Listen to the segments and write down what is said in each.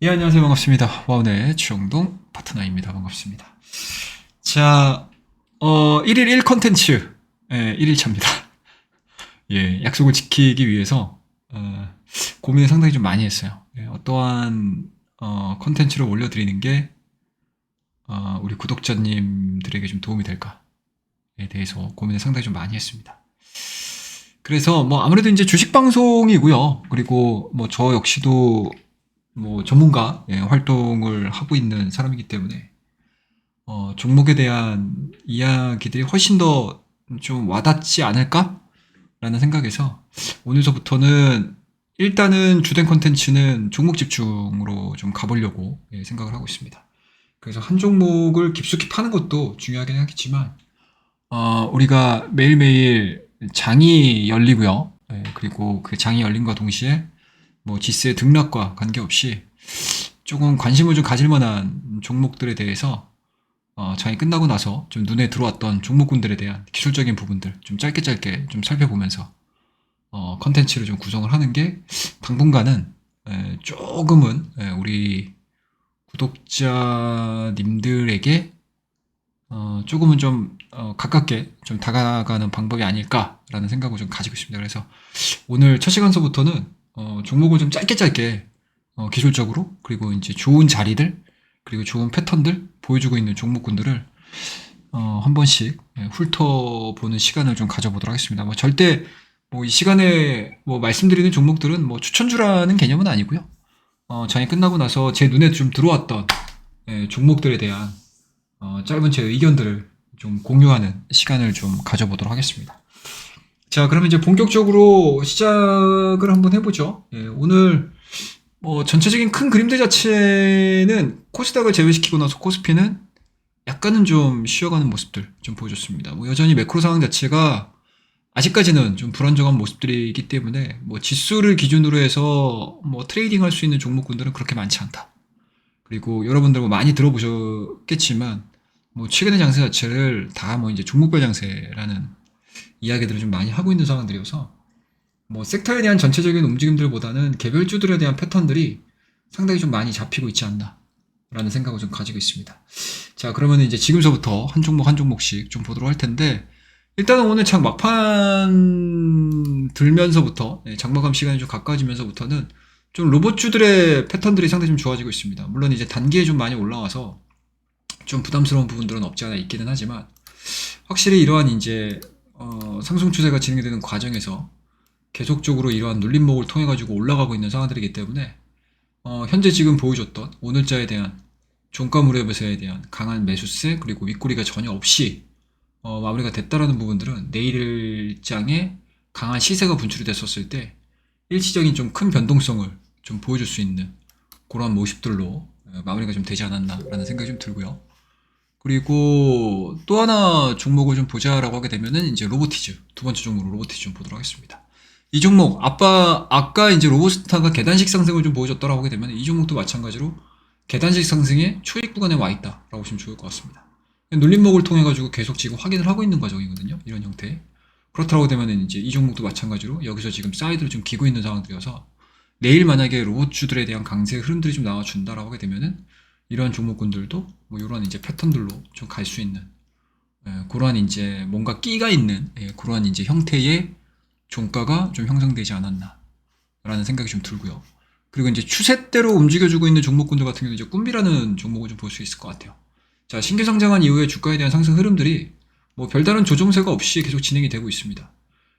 예, 안녕하세요. 반갑습니다. 와운의 주영동 파트너입니다. 반갑습니다. 자, 1일 1 컨텐츠, 1일차입니다. 예, 약속을 지키기 위해서, 고민을 상당히 좀 많이 했어요. 예, 어떠한, 컨텐츠를 올려드리는 게, 우리 구독자님들에게 좀 도움이 될까에 대해서 고민을 상당히 좀 많이 했습니다. 그래서 뭐 아무래도 이제 주식 방송이고요. 그리고 뭐 저 역시도 뭐 전문가 활동을 하고 있는 사람이기 때문에 종목에 대한 이야기들이 훨씬 더 좀 와닿지 않을까라는 생각에서 오늘서부터는 일단은 주된 컨텐츠는 종목 집중으로 좀 가보려고 생각을 하고 있습니다. 그래서 한 종목을 깊숙이 파는 것도 중요하긴 하겠지만 우리가 매일매일 장이 열리고요. 그리고 그 장이 열림과 동시에 뭐 지수의 등락과 관계없이 조금 관심을 좀 가질 만한 종목들에 대해서 장이 끝나고 나서 좀 눈에 들어왔던 종목군들에 대한 기술적인 부분들 좀 짧게 좀 살펴보면서 컨텐츠를 좀 구성을 하는 게 당분간은 조금은 우리 구독자님들에게 조금은 좀 가깝게 좀 다가가는 방법이 아닐까라는 생각을 좀 가지고 있습니다. 그래서 오늘 첫 시간서부터는 종목을 좀 짧게 기술적으로 그리고 이제 좋은 자리들 그리고 좋은 패턴들 보여주고 있는 종목군들을 한 번씩 훑어보는 시간을 좀 가져보도록 하겠습니다. 뭐 절대 뭐 이 시간에 뭐 말씀드리는 종목들은 뭐 추천주라는 개념은 아니고요. 장이 끝나고 나서 제 눈에 좀 들어왔던 종목들에 대한 짧은 제 의견들을 좀 공유하는 시간을 좀 가져보도록 하겠습니다. 자, 그러면 이제 본격적으로 시작을 한번 해보죠. 예, 오늘 뭐 전체적인 큰 그림들 자체는 코스닥을 제외시키고 나서 코스피는 약간은 좀 쉬어가는 모습들 좀 보여줬습니다. 뭐 여전히 매크로 상황 자체가 아직까지는 좀 불안정한 모습들이기 때문에 뭐 지수를 기준으로 해서 뭐 트레이딩 할 수 있는 종목군들은 그렇게 많지 않다. 그리고 여러분들 뭐 많이 들어보셨겠지만 뭐 최근의 장세 자체를 다 뭐 이제 종목별 장세라는 이야기들을 좀 많이 하고 있는 상황들이어서 뭐 섹터에 대한 전체적인 움직임들보다는 개별주들에 대한 패턴들이 상당히 좀 많이 잡히고 있지 않나 라는 생각을 좀 가지고 있습니다. 자, 그러면 이제 지금서부터 한 종목 한 종목씩 좀 보도록 할 텐데 일단은 오늘 장 막판 들면서부터 장마감 시간이 좀 가까워지면서부터는 좀 로봇주들의 패턴들이 상당히 좀 좋아지고 있습니다. 물론 이제 단기에 좀 많이 올라와서 좀 부담스러운 부분들은 없지 않아 있기는 하지만 확실히 이러한 이제 상승 추세가 진행되는 과정에서 계속적으로 이러한 눌림목을 통해 가지고 올라가고 있는 상황들이기 때문에 현재 지금 보여줬던 오늘자에 대한 종가 무렵에서에 대한 강한 매수세 그리고 윗꼬리가 전혀 없이 마무리가 됐다라는 부분들은 내일장에 강한 시세가 분출이 됐었을 때 일시적인 좀 큰 변동성을 좀 보여줄 수 있는 그런 모습들로 마무리가 좀 되지 않았나라는 생각이 좀 들고요. 그리고 또 하나 종목을 좀 보자라고 하게 되면은 이제 로보티즈 두 번째 종목으로 로보티즈 좀 보도록 하겠습니다. 이 종목 아까 이제 로보스타가 계단식 상승을 좀 보여줬다라고 하게 되면 이 종목도 마찬가지로 계단식 상승의 초입 구간에 와 있다라고 보시면 좋을 것 같습니다. 눌림목을 통해 가지고 계속 지금 확인을 하고 있는 과정이거든요. 이런 형태. 그렇다고 되면 이제 이 종목도 마찬가지로 여기서 지금 사이드를 좀 기고 있는 상황들이어서 내일 만약에 로봇주들에 대한 강세 흐름들이 좀 나와준다라고 하게 되면은 이러한 종목군들도 뭐 이러한 이제 패턴들로 좀 갈 수 있는 그러한 이제 뭔가 끼가 있는 그러한 이제 형태의 종가가 좀 형성되지 않았나라는 생각이 좀 들고요. 그리고 이제 추세대로 움직여주고 있는 종목군들 같은 경우는 이제 꿈비라는 종목을 좀 볼 수 있을 것 같아요. 자, 신규 상장한 이후에 주가에 대한 상승 흐름들이 뭐 별다른 조정세가 없이 계속 진행이 되고 있습니다.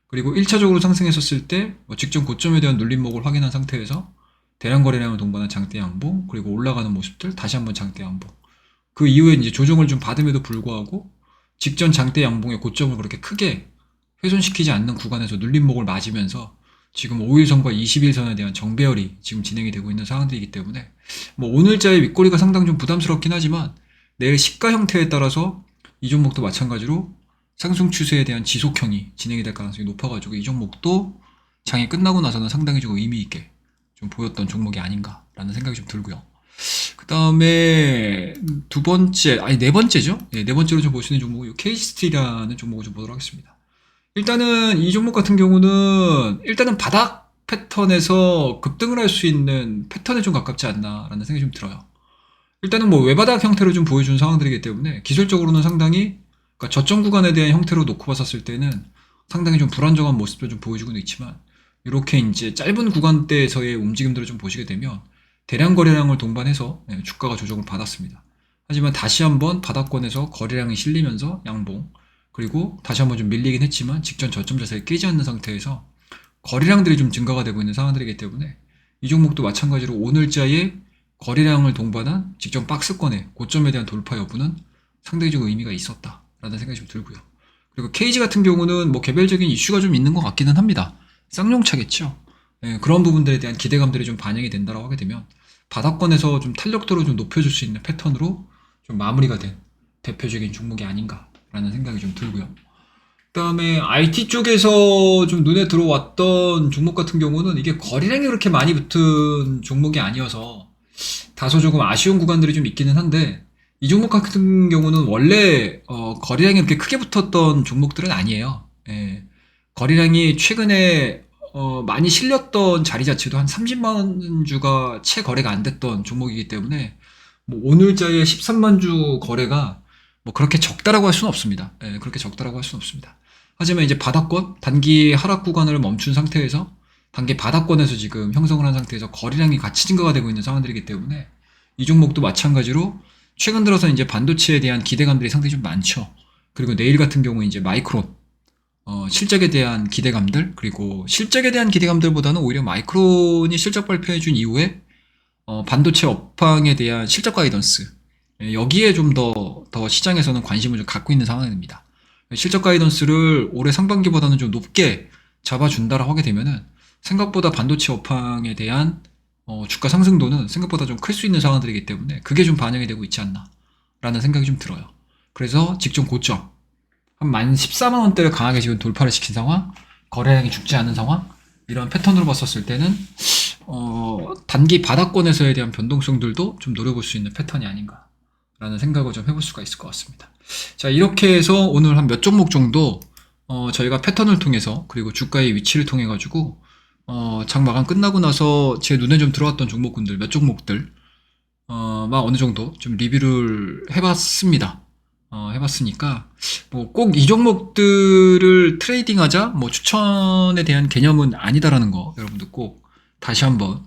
그리고 1차적으로 상승했었을 때 뭐 직전 고점에 대한 눌림목을 확인한 상태에서 대량 거래량을 동반한 장대 양봉 그리고 올라가는 모습들 다시 한번 장대 양봉 그 이후에 이제 조정을 좀 받음에도 불구하고 직전 장대 양봉의 고점을 그렇게 크게 훼손시키지 않는 구간에서 눌림목을 맞으면서 지금 5일선과 20일선에 대한 정배열이 지금 진행이 되고 있는 상황들이기 때문에 뭐 오늘자의 윗꼬리가 상당히 좀 부담스럽긴 하지만 내일 시가 형태에 따라서 이 종목도 마찬가지로 상승 추세에 대한 지속형이 진행이 될 가능성이 높아가지고 이 종목도 장이 끝나고 나서는 상당히 좀 의미 있게 좀 보였던 종목이 아닌가라는 생각이 좀 들고요. 그 다음에 네 번째죠. 네 번째로 좀 볼 수 있는 종목이 KCST라는 종목을 좀 보도록 하겠습니다. 일단은 이 종목 같은 경우는 일단은 바닥 패턴에서 급등을 할 수 있는 패턴에 좀 가깝지 않나라는 생각이 좀 들어요. 일단은 뭐 외바닥 형태로 좀 보여준 상황들이기 때문에 기술적으로는 상당히, 그러니까 저점 구간에 대한 형태로 놓고 봤었을 때는 상당히 좀 불안정한 모습도 좀 보여주고는 있지만, 이렇게 이제 짧은 구간대에서의 움직임들을 좀 보시게 되면 대량 거래량을 동반해서 주가가 조정을 받았습니다. 하지만 다시 한번 바닥권에서 거래량이 실리면서 양봉, 그리고 다시 한번 좀 밀리긴 했지만 직전 저점 자세에 깨지 않는 상태에서 거래량들이 좀 증가가 되고 있는 상황들이기 때문에 이 종목도 마찬가지로 오늘자의 거래량을 동반한 직전 박스권의 고점에 대한 돌파 여부는 상당히 좀 의미가 있었다라는 생각이 좀 들고요. 그리고 KG 같은 경우는 뭐 개별적인 이슈가 좀 있는 것 같기는 합니다. 쌍용차겠죠. 그런 부분들에 대한 기대감들이 좀 반영이 된다라고 하게 되면 바닥권에서 좀 탄력도를 좀 높여줄 수 있는 패턴으로 좀 마무리가 된 대표적인 종목이 아닌가라는 생각이 좀 들고요. 그다음에 IT 쪽에서 좀 눈에 들어왔던 종목 같은 경우는 이게 거래량이 그렇게 많이 붙은 종목이 아니어서 다소 조금 아쉬운 구간들이 좀 있기는 한데, 이 종목 같은 경우는 원래 거래량이 그렇게 크게 붙었던 종목들은 아니에요. 예. 거래량이 최근에 많이 실렸던 자리 자체도 한 30만 주가 채 거래가 안 됐던 종목이기 때문에 뭐 오늘자의 13만 주 거래가 뭐 그렇게 적다라고 할 수는 없습니다. 예, 그렇게 적다라고 할 수는 없습니다. 하지만 이제 바닥권, 단기 하락 구간을 멈춘 상태에서 단기 바닥권에서 지금 형성을 한 상태에서 거래량이 같이 증가가 되고 있는 상황들이기 때문에 이 종목도 마찬가지로 최근 들어서 이제 반도체에 대한 기대감들이 상당히 좀 많죠. 그리고 내일 같은 경우 이제 마이크론, 실적에 대한 기대감들, 그리고 실적에 대한 기대감들보다는 오히려 마이크론이 실적 발표해준 이후에 반도체 업황에 대한 실적 가이던스, 여기에 좀 더 시장에서는 관심을 좀 갖고 있는 상황입니다. 실적 가이던스를 올해 상반기보다는 좀 높게 잡아준다라고 하게 되면은 생각보다 반도체 업황에 대한 주가 상승도는 생각보다 좀 클 수 있는 상황들이기 때문에 그게 좀 반영이 되고 있지 않나라는 생각이 좀 들어요. 그래서 직전 고점 한 14만 원대를 강하게 지금 돌파를 시킨 상황, 거래량이 죽지 않은 상황, 이런 패턴으로 봤었을 때는 단기 바닥권에서에 대한 변동성들도 좀 노려볼 수 있는 패턴이 아닌가라는 생각을 좀 해볼 수가 있을 것 같습니다. 자, 이렇게 해서 오늘 한 몇 종목 정도 저희가 패턴을 통해서, 그리고 주가의 위치를 통해 가지고 장 마감 끝나고 나서 제 눈에 좀 들어왔던 종목군들 몇 종목들 막 어느 정도 좀 리뷰를 해봤습니다. 해봤으니까 뭐 꼭 이 종목들을 트레이딩하자 뭐 추천에 대한 개념은 아니다라는 거 여러분들 꼭 다시 한번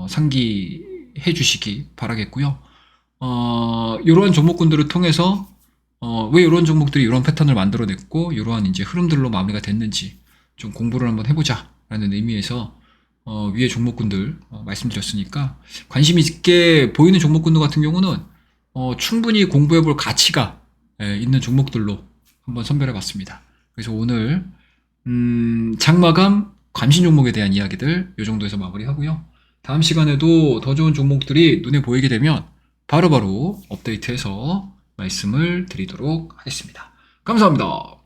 상기해 주시기 바라겠고요. 이러한 종목군들을 통해서 왜 이런 종목들이 이런 패턴을 만들어냈고 이러한 이제 흐름들로 마무리가 됐는지 좀 공부를 한번 해보자라는 의미에서 위에 종목군들 말씀드렸으니까 관심 있게 보이는 종목군들 같은 경우는 충분히 공부해볼 가치가 있는 종목들로 한번 선별해봤습니다. 그래서 오늘 장마감 관심 종목에 대한 이야기들 이 정도에서 마무리하고요. 다음 시간에도 더 좋은 종목들이 눈에 보이게 되면 바로바로 업데이트해서 말씀을 드리도록 하겠습니다. 감사합니다.